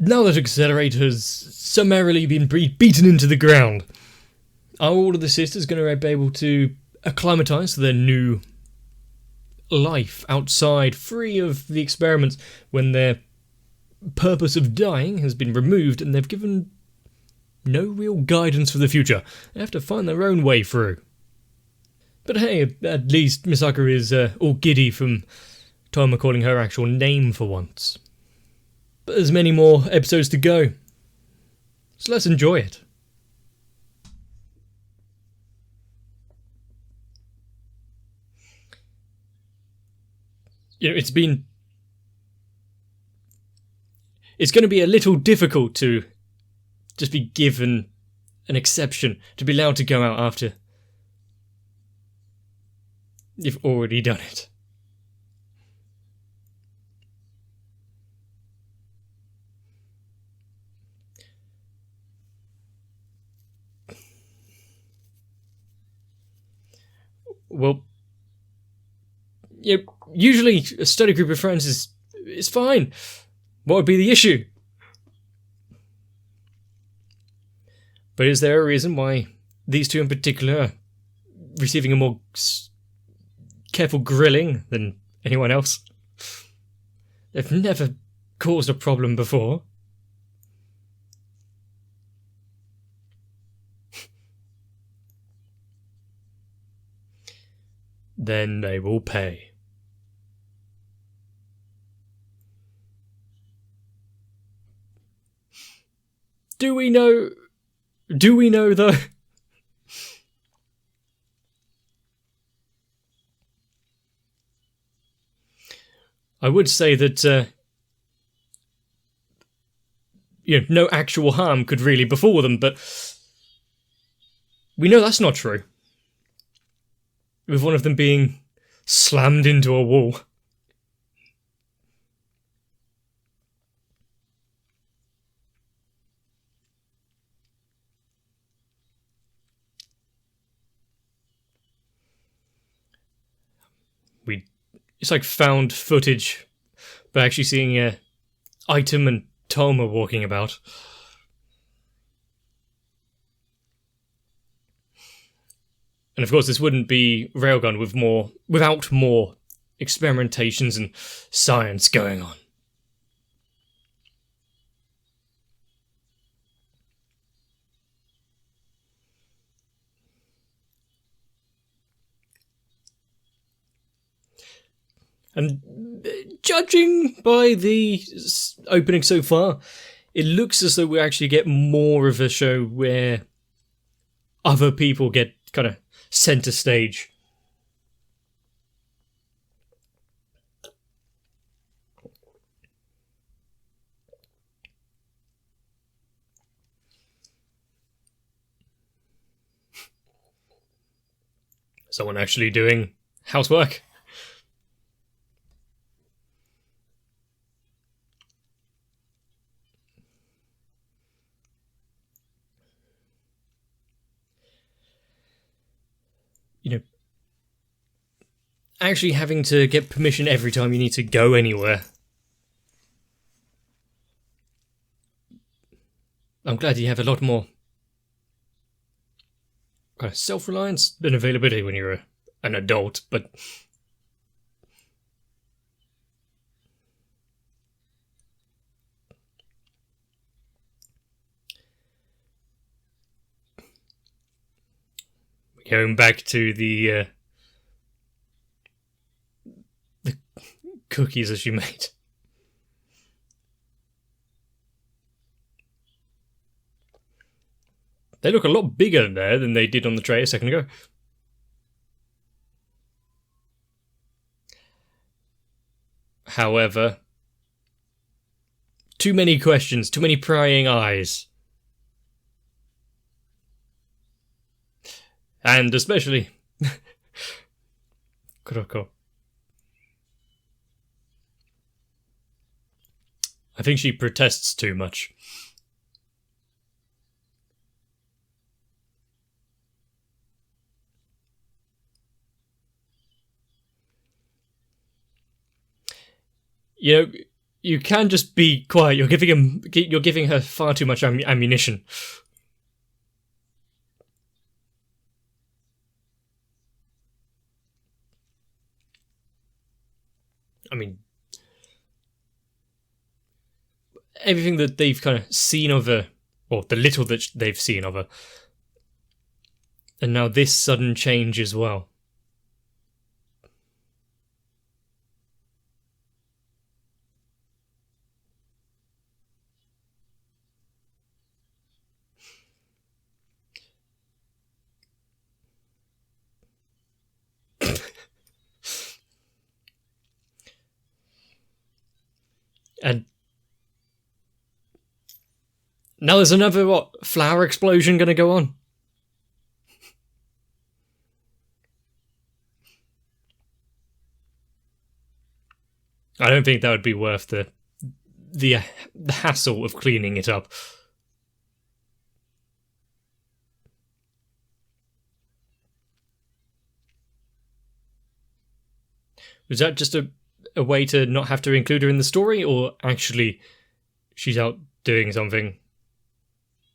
now that Accelerate has summarily been beaten into the ground, are all of the sisters going to be able to acclimatise to their new life outside, free of the experiments, when their purpose of dying has been removed and they've given no real guidance for the future? They have to find their own way through. But hey, at least Misaka is all giddy from Toma calling her actual name for once. But there's many more episodes to go, so let's enjoy it. You know, it's going to be a little difficult to just be given an exception, to be allowed to go out after you've already done it. Well, yeah, usually a study group of friends is fine. What would be the issue? But is there a reason why these two in particular are receiving a more careful grilling than anyone else? They've never caused a problem before. Then they will pay. Do we know though? I would say that no actual harm could really befall them, but we know that's not true. With one of them being slammed into a wall. It's like found footage, but actually seeing Item and Toma walking about. And of course, this wouldn't be Railgun without more experimentations and science going on. And judging by the opening so far, it looks as though we actually get more of a show where other people get kind of centre stage. Someone actually doing housework. Actually having to get permission every time you need to go anywhere. I'm glad you have a lot more kind of self-reliance and availability when you're an adult, but going back to the cookies that you made. They look a lot bigger there than they did on the tray a second ago. However, too many questions, too many prying eyes. And especially Kuroko. I think she protests too much. You can just be quiet. You're giving her far too much ammunition. I mean, everything that they've kind of seen of her, or the little that they've seen of her, and now this sudden change as well. And now there's another, flower explosion going to go on? I don't think that would be worth the hassle of cleaning it up. Was that just a way to not have to include her in the story, or actually she's out doing something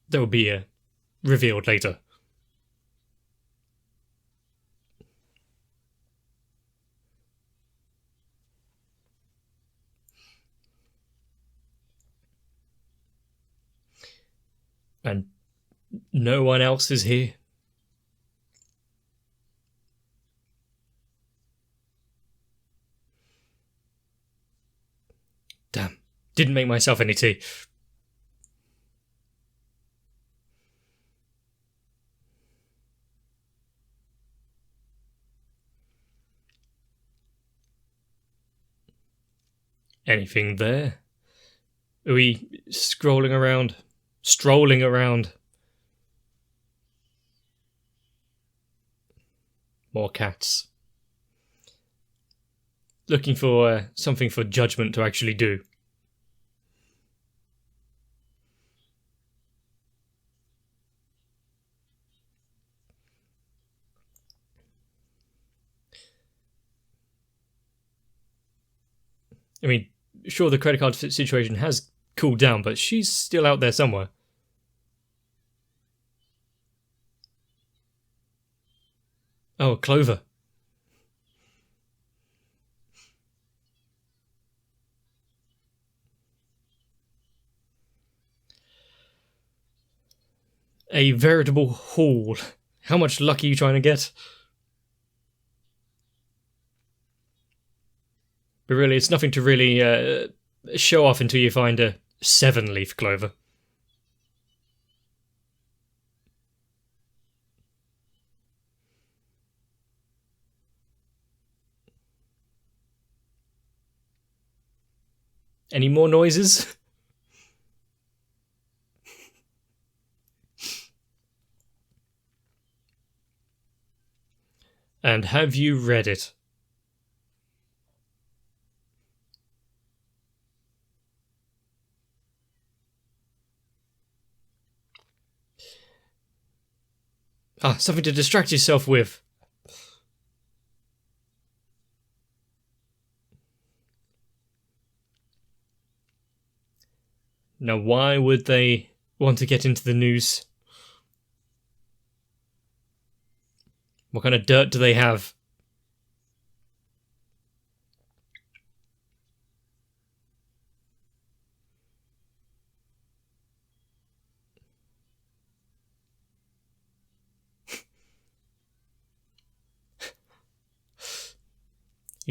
that will be revealed later? And no one else is here? Damn, didn't make myself any tea. Anything there? Are we strolling around? More cats. Looking for something for Judgment to actually do. I mean, sure, the credit card situation has cooled down, but she's still out there somewhere. Oh, Clover. A veritable haul. How much luck are you trying to get? But really, it's nothing to really show off until you find a 7-leaf clover. Any more noises? And have you read it? Something to distract yourself with. Now, why would they want to get into the news? What kind of dirt do they have?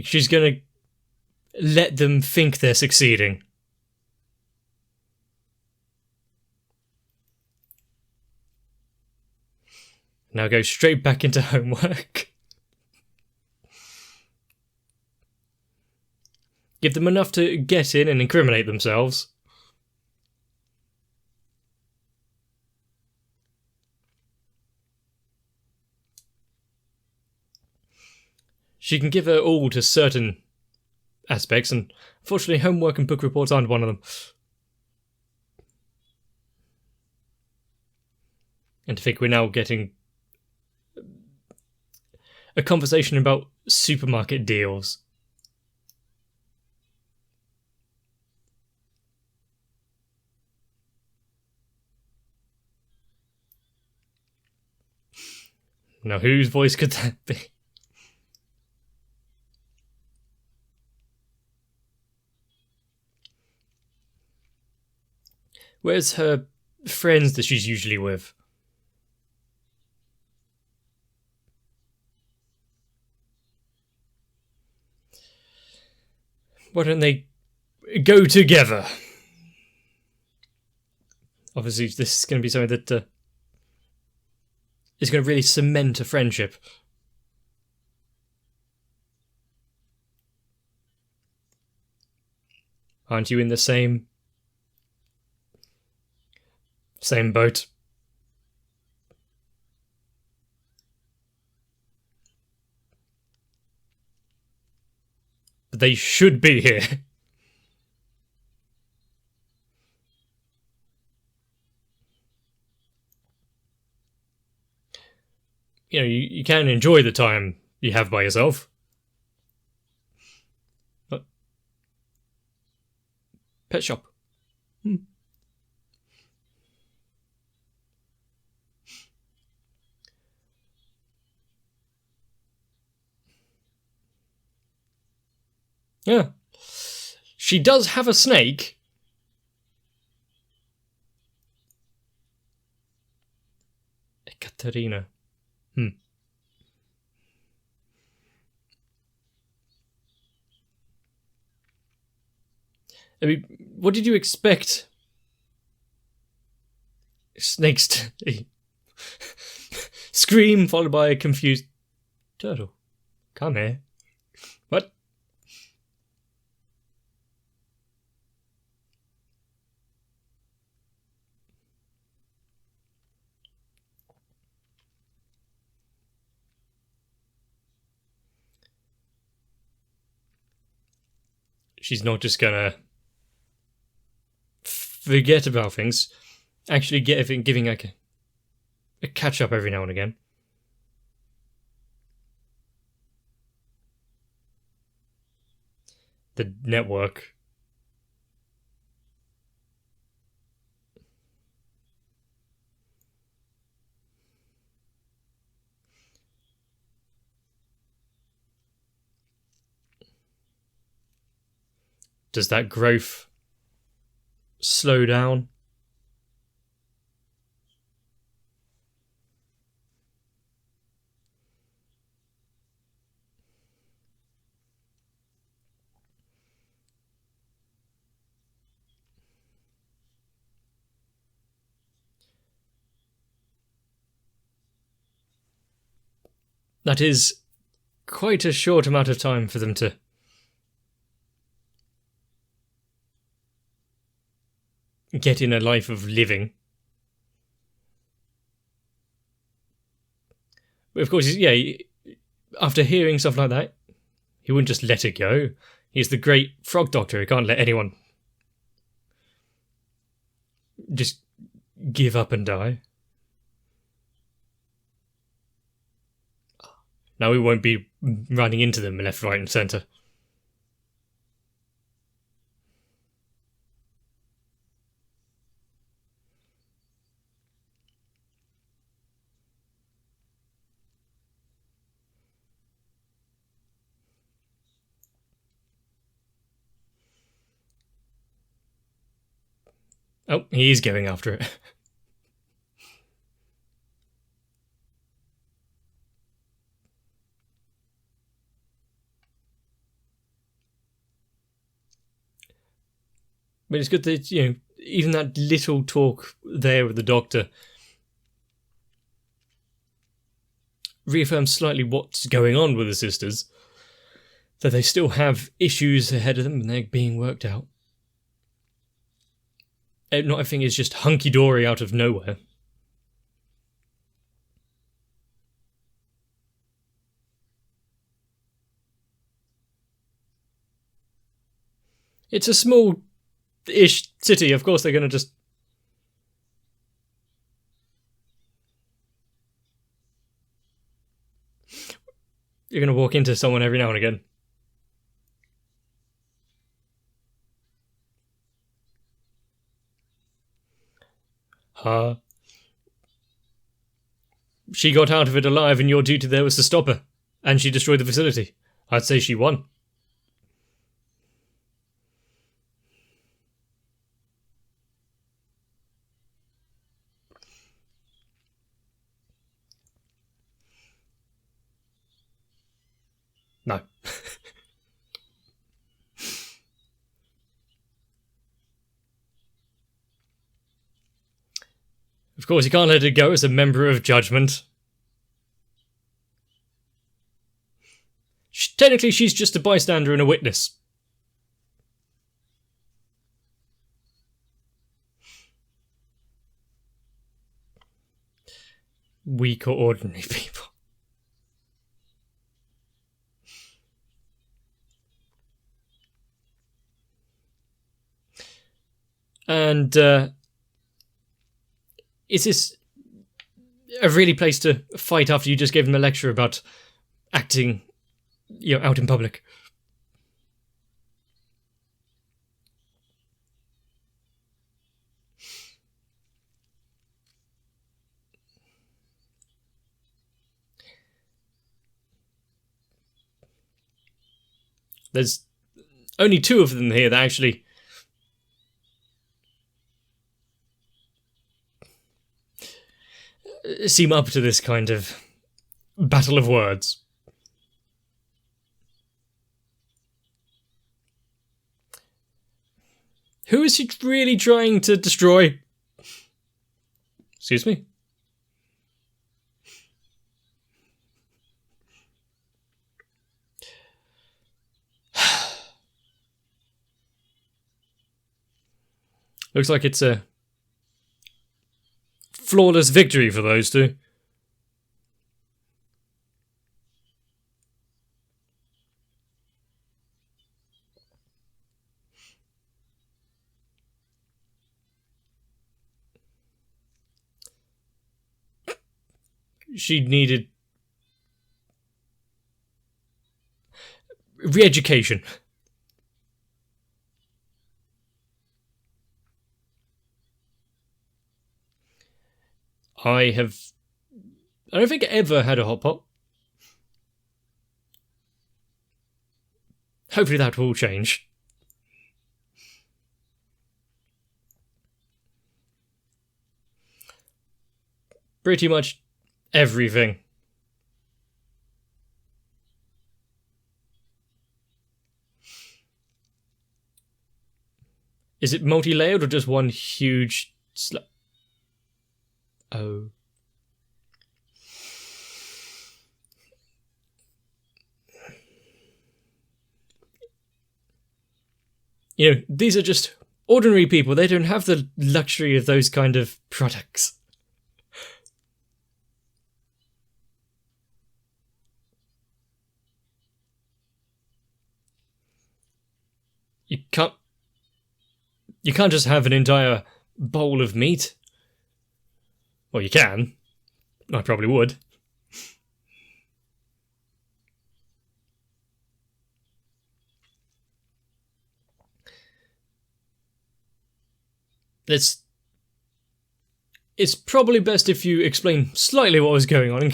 She's gonna let them think they're succeeding. Now go straight back into homework. Give them enough to get in and incriminate themselves. She can give her all to certain aspects, and unfortunately homework and book reports aren't one of them. And to think we're now getting a conversation about supermarket deals. Now, whose voice could that be? Where's her friends that she's usually with? Why don't they go together? Obviously, this is going to be something that is going to really cement a friendship. Aren't you in the same boat? But they should be here. You know, you can enjoy the time you have by yourself. What? Pet shop. Yeah. She does have a snake. Ekaterina. I mean, what did you expect snakes to eat? Scream followed by a confused turtle. Come here. What? She's not just gonna forget about things. Actually giving a catch up every now and again. The network. Does that growth slow down? That is quite a short amount of time for them to get in a life of living. But of course, yeah, after hearing stuff like that, he wouldn't just let it go. He's the great frog doctor who can't let anyone just give up and die. Now we won't be running into them left, right, and centre. Oh, he is going after it. But it's good that, you know, even that little talk there with the doctor reaffirms slightly what's going on with the sisters. That they still have issues ahead of them and they're being worked out. Not everything is just hunky-dory out of nowhere. It's a small-ish city, of course they're going to just... You're going to walk into someone every now and again. she got out of it alive and your duty there was to stop her, and she destroyed the facility. I'd say she won. No. Of course, you can't let it go as a member of Judgment. Technically, she's just a bystander and a witness. Weak or ordinary people. And, is this a really place to fight after you just gave him a lecture about acting, out in public? There's only 2 of them here that actually seem up to this kind of battle of words. Who is he really trying to destroy? Excuse me? Looks like it's a flawless victory for those 2. She needed re-education. I don't think I ever had a hot pot. Hopefully that will change. Pretty much everything. Is it multi-layered or just one huge Oh. These are just ordinary people. They don't have the luxury of those kind of products. You can't just have an entire bowl of meat. Well, you can. I probably would. It's probably best if you explain slightly what was going on.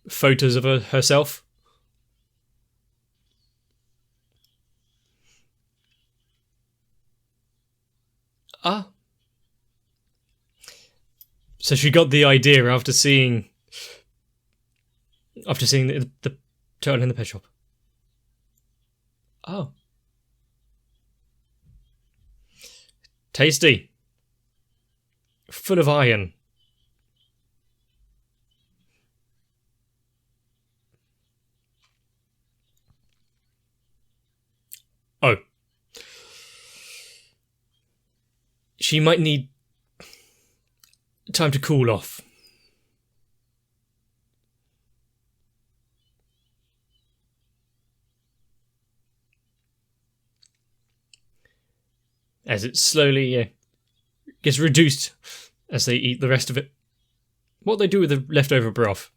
Photos of herself. Ah. So she got the idea after seeing the turtle in the pet shop. Oh. Tasty. Full of iron. Oh. She might need time to cool off. As it slowly gets reduced as they eat the rest of it. What they do with the leftover broth?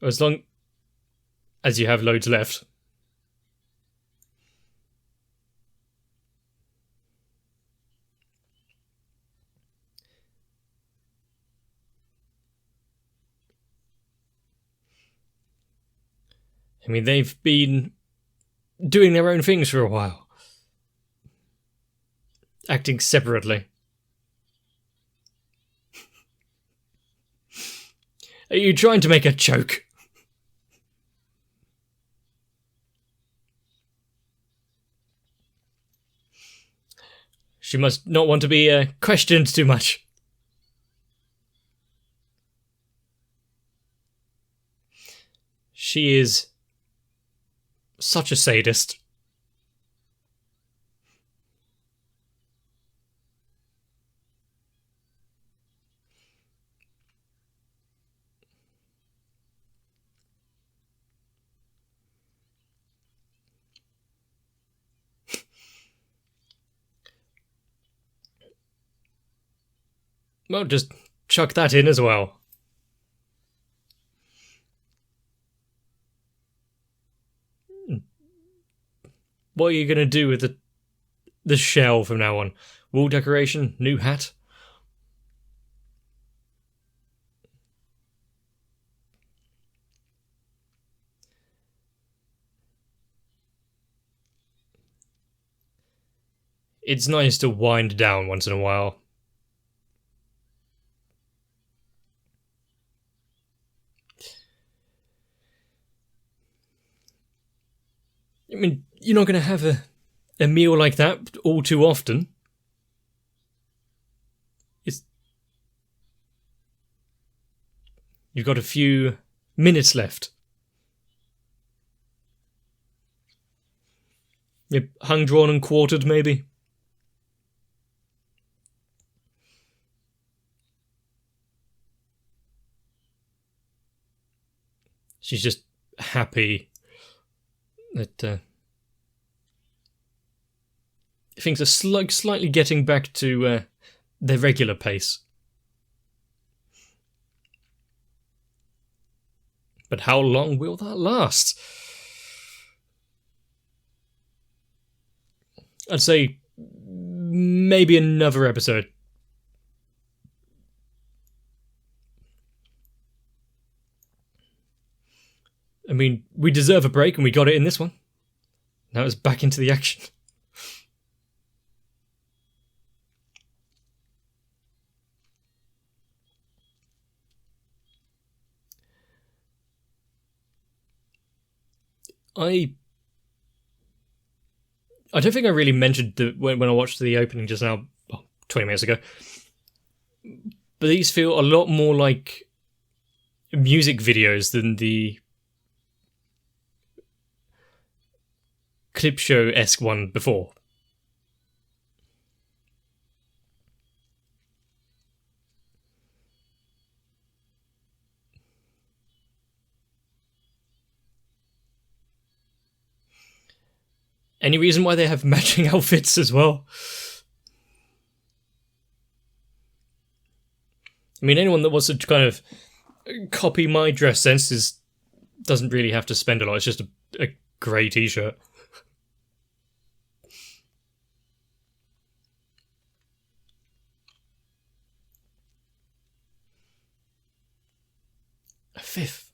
As long as you have loads left. I mean, they've been doing their own things for a while. Acting separately. Are you trying to make a joke? She must not want to be questioned too much. She is such a sadist. Well, just chuck that in as well. What are you going to do with the shell from now on? Wall decoration? New hat? It's nice to wind down once in a while. I mean, you're not going to have a meal like that all too often. You've got a few minutes left. You're hung, drawn and quartered, maybe? She's just happy that things are slightly getting back to their regular pace. But how long will that last? I'd say maybe another episode. I mean, we deserve a break and we got it in this one. Now it's back into the action. I don't think I really mentioned when I watched the opening just now, 20 minutes ago. But these feel a lot more like music videos than the clip show-esque one before. Any reason why they have matching outfits as well? I mean, anyone that wants to kind of copy my dress sense doesn't really have to spend a lot. It's just a grey t-shirt. A fifth.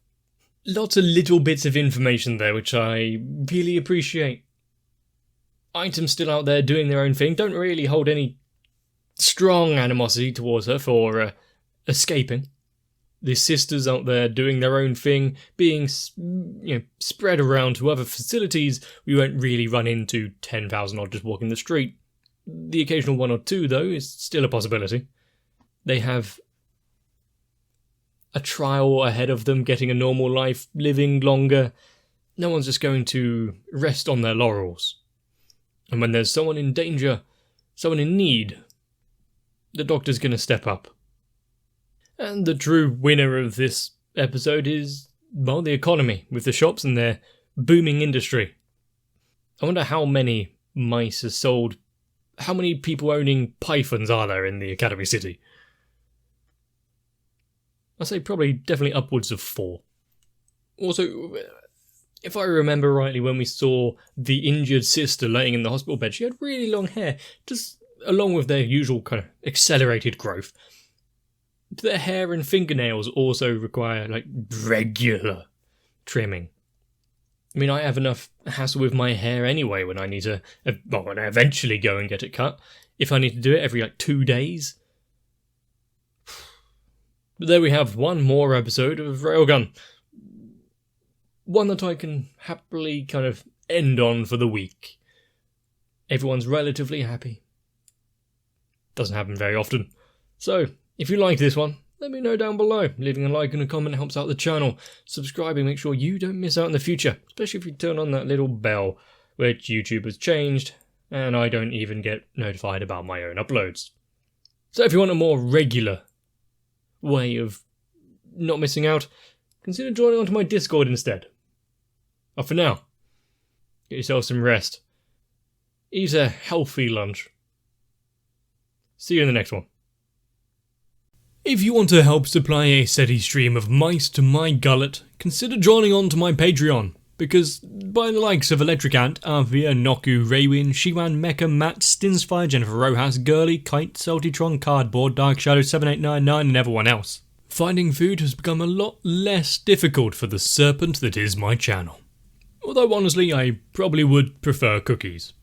Lots of little bits of information there, which I really appreciate. Items still out there doing their own thing, don't really hold any strong animosity towards her for escaping. The sisters out there doing their own thing, being spread around to other facilities. We won't really run into 10,000 odd just walking the street. The occasional one or two, though, is still a possibility. They have a trial ahead of them, getting a normal life, living longer. No one's just going to rest on their laurels. And when there's someone in danger, someone in need, the doctor's going to step up. And the true winner of this episode is, well, the economy, with the shops and their booming industry. I wonder how many mice are sold. How many people owning pythons are there in the Academy City? I'd say probably definitely upwards of 4. Also, if I remember rightly, when we saw the injured sister laying in the hospital bed, she had really long hair, just along with their usual kind of accelerated growth. Their hair and fingernails also require, like, regular trimming. I mean, I have enough hassle with my hair anyway when I need to, when I eventually go and get it cut. If I need to do it every, 2 days. But there we have one more episode of Railgun. One that I can happily kind of end on for the week. Everyone's relatively happy. Doesn't happen very often. So, if you like this one, let me know down below. Leaving a like and a comment helps out the channel. Subscribing makes sure you don't miss out in the future, especially if you turn on that little bell, which YouTube has changed, and I don't even get notified about my own uploads. So if you want a more regular way of not missing out, consider joining onto my Discord instead. But for now, get yourself some rest. Eat a healthy lunch. See you in the next one. If you want to help supply a steady stream of mice to my gullet, consider joining on to my Patreon, because by the likes of Electric Ant, Arvia, Noku, Raywin, Shiwan, Mecha, Matt, Stinsfire, Jennifer Rojas, Girly, Kite, Saltytron, Cardboard, Dark Shadow 7899 and everyone else, finding food has become a lot less difficult for the serpent that is my channel. Although honestly, I probably would prefer cookies.